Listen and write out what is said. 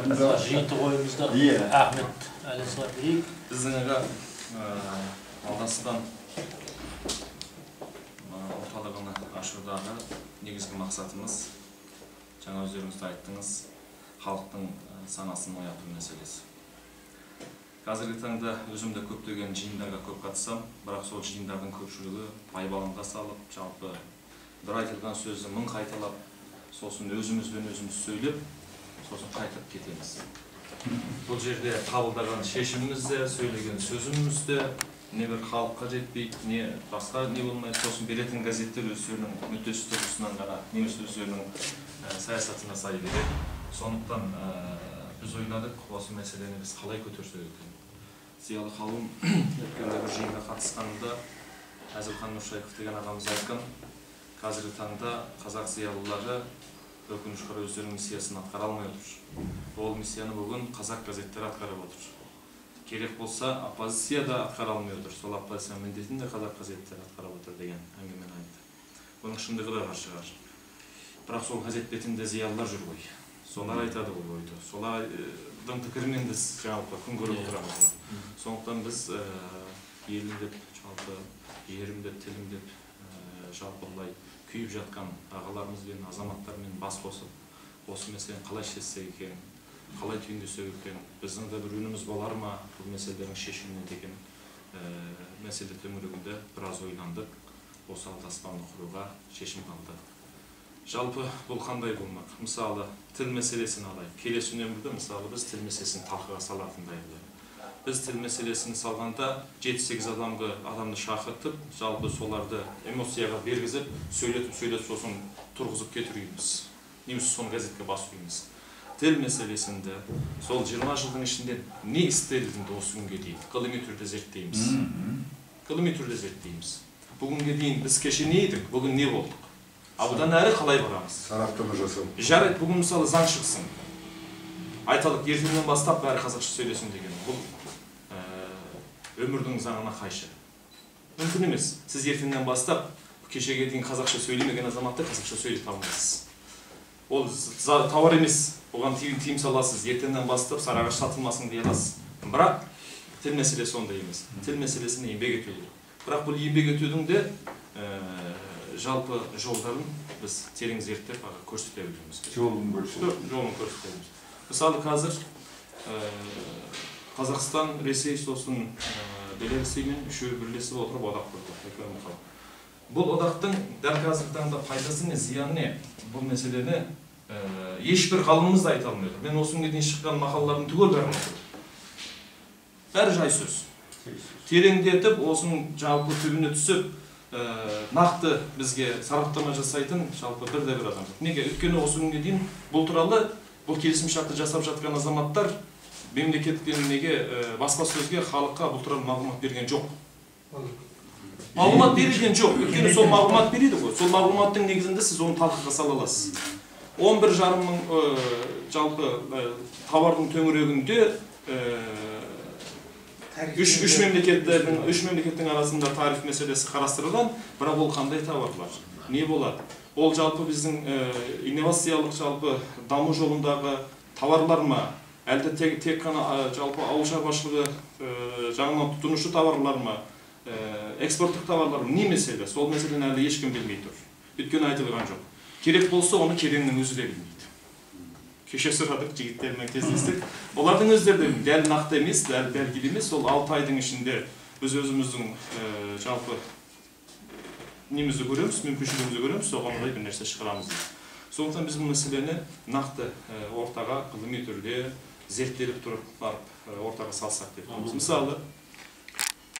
Жиынтық ойымызда Ахмет Әлісіға берейік. Біздің Алдастан орталығыны ашудағы негізгі мақсатымыз, жаңа өздеріңізді айттыңыз, халықтың санасын ояту мәселесі. Қазіргі таңда өзімді көптеген жиындарға көп қатысам, бірақ сол жиындардың көпшілігі байбаламға салып, жалпы бір айтылған сөзді мың қайталап, сосын өзімізбен өзіміз сөйлеп, сосын қайтып кетеміз. Бұл жерде қабылдаған шешіміміз де, сөйлеген сөзіміз де не бір халыққа жетпейді, не басқа не болмайды. Сосын беретін газеттер өздерінің мүддесі тұрғысынан ғана, немесе өздерінің саясатына сай береді. Сондықтан біз ойладық, осы мәселені біз қалай көтерсек екен. Зиялы қауым өткенде бір жиынға қатысқанында Әзілхан Нұршайықов деген ағамыз айтқан, қазіргі таңда қазақ зиялылары өкінішке орай өздерінің миссиясын атқара алмай отыр. Ол миссияны бүгін қазақ газеттері атқарып отыр. Керек болса, оппозиция да атқара алмай отыр. Сол оппозиция міндетін де қазақ газеттері атқарып отыр деген әңгімені айтты. Бұның шындығы да бар шығар. Бірақ сол газет бетінде зиялылар жүр ғой. Солар айтады бұл ойды. Солардың пікірімен біз жалпы күн көріп отырамыз. Сондықтан біз елім деп, жалпы ерім деп, тілім деп, жалпы олай күйіп жатқан ағаларымызбен, азаматтармен бас қосып, осы мәселені қалай шешсек екен, қалай түйіндесек екен, біздің де бір үніміз болар ма бұл мәселелердің шешіміне деген мәселе төңірегінде біраз ойландық. Осы алдаспанды құруға шешім қалды. Жалпы бұл қандай болмақ? Мысалы, тіл мәселесін алайық. Келесі үнемірді, мысалы, біз тіл мәселесін талқыға салатындайды. Біз тіл мәселесін салғанда 7-8 адамды шақыртып, жалпы соларды эмоцияға бергізіп, сөйлетіп, сосын тұрғызып кетірейміз. Немесе соны газетке басуымыз. Тіл мәселесінде сол 20 жылдың ішінде не істелінді осы күнге дейін? Ғылыми түрде зерттейміз. Бүгінге дейін біз кеше не едік, бүгін не болдық? Бұдан әрі қалай барамыз? Сараптама жасау. Жарайды, бүгін мысалы заң шықсын. Айталық, ертеңнен бастап бәрі қазақша сөйлесін деген. Бұл өмірдің заңына қайшы. Мүмкін емес. Сіз ертеңнен бастап кешеге дейін қазақша сөйлемеген азаматты қазақша сөйлете алмайсыз. Ол тауар емес. Оған тыйым саласыз. Ертеңнен бастап сарыағаш сатылмасын дей аласыз. Бірақ тіл мәселесі ондай емес. Тіл мәселесіне еңбек ету керек. Бірақ бұл еңбек етудің де жалпы жолдарын біз терең зерттеп көрсете білеміз. Жолын көрсетеміз. Мысалы қазір Қазақстан, Ресей, сосын Беларусьмен үшеуі бірлесіп отырып одақ құрды. Бұл одақтың дәл қазіргі таңда пайдасы не, зияны не? Бұл мәселені ешбір ғалымымыз да айта алмайды. Мен осы күнге дейін шыққан мақалалардың түгел бәрін оқыдым. Бәрі жай сөз. Тереңдетіп, осының жалпы түбіне түсіп, нақты бізге сараптама жасайтын жалпы бір адам. Неге? Өйткені осы күнге дейін бұл туралы бұл келісімшартты жасап жатқан азаматтар мемлекеттен неге басқа сөзге халыққа бұл туралы мағлұмат берген жоқ. Мағлұмат берілген жоқ. Өйткені сол мағлұмат береді ғой. Сол мағлұматтың негізінде сіз оны талқыға сала аласыз. 11,5 мың жалпы тауардың төңірегінде үш мемлекеттің арасында тариф мәселесі қарастырылған, бірақ ол қандай тауарлар? Не болады? Ол жалпы біздің инновациялық жалпы даму жолындағы тауарлар ма? Әлде тек қана жалпы ауыл шаруашылығы жағынан тұтынушы тауарлар ма? Экспорттық тауарлар ма? Не мәселе? Сол мәселені әлі ешкім білмей тұр. Өйткені айтылған жоқ. Керек болса, оны кереңнің өзі де білмейді. Кеше сұрадық, жігіттермен кездестік. Олардың өздері дәл нақты емес, дәл белгілі емес. Сол 6 айдың ішінде біз өзіміздің жалпы немізді көреміз, мүмкіншілігімізді көреміз, соған орай бір нәрсе шығарамыз. Сондықтан біз бұл мәселені нақты ортаға ғылыми түрде зерттеліп тұрып барып ортаға салсақ деп. Мысалы,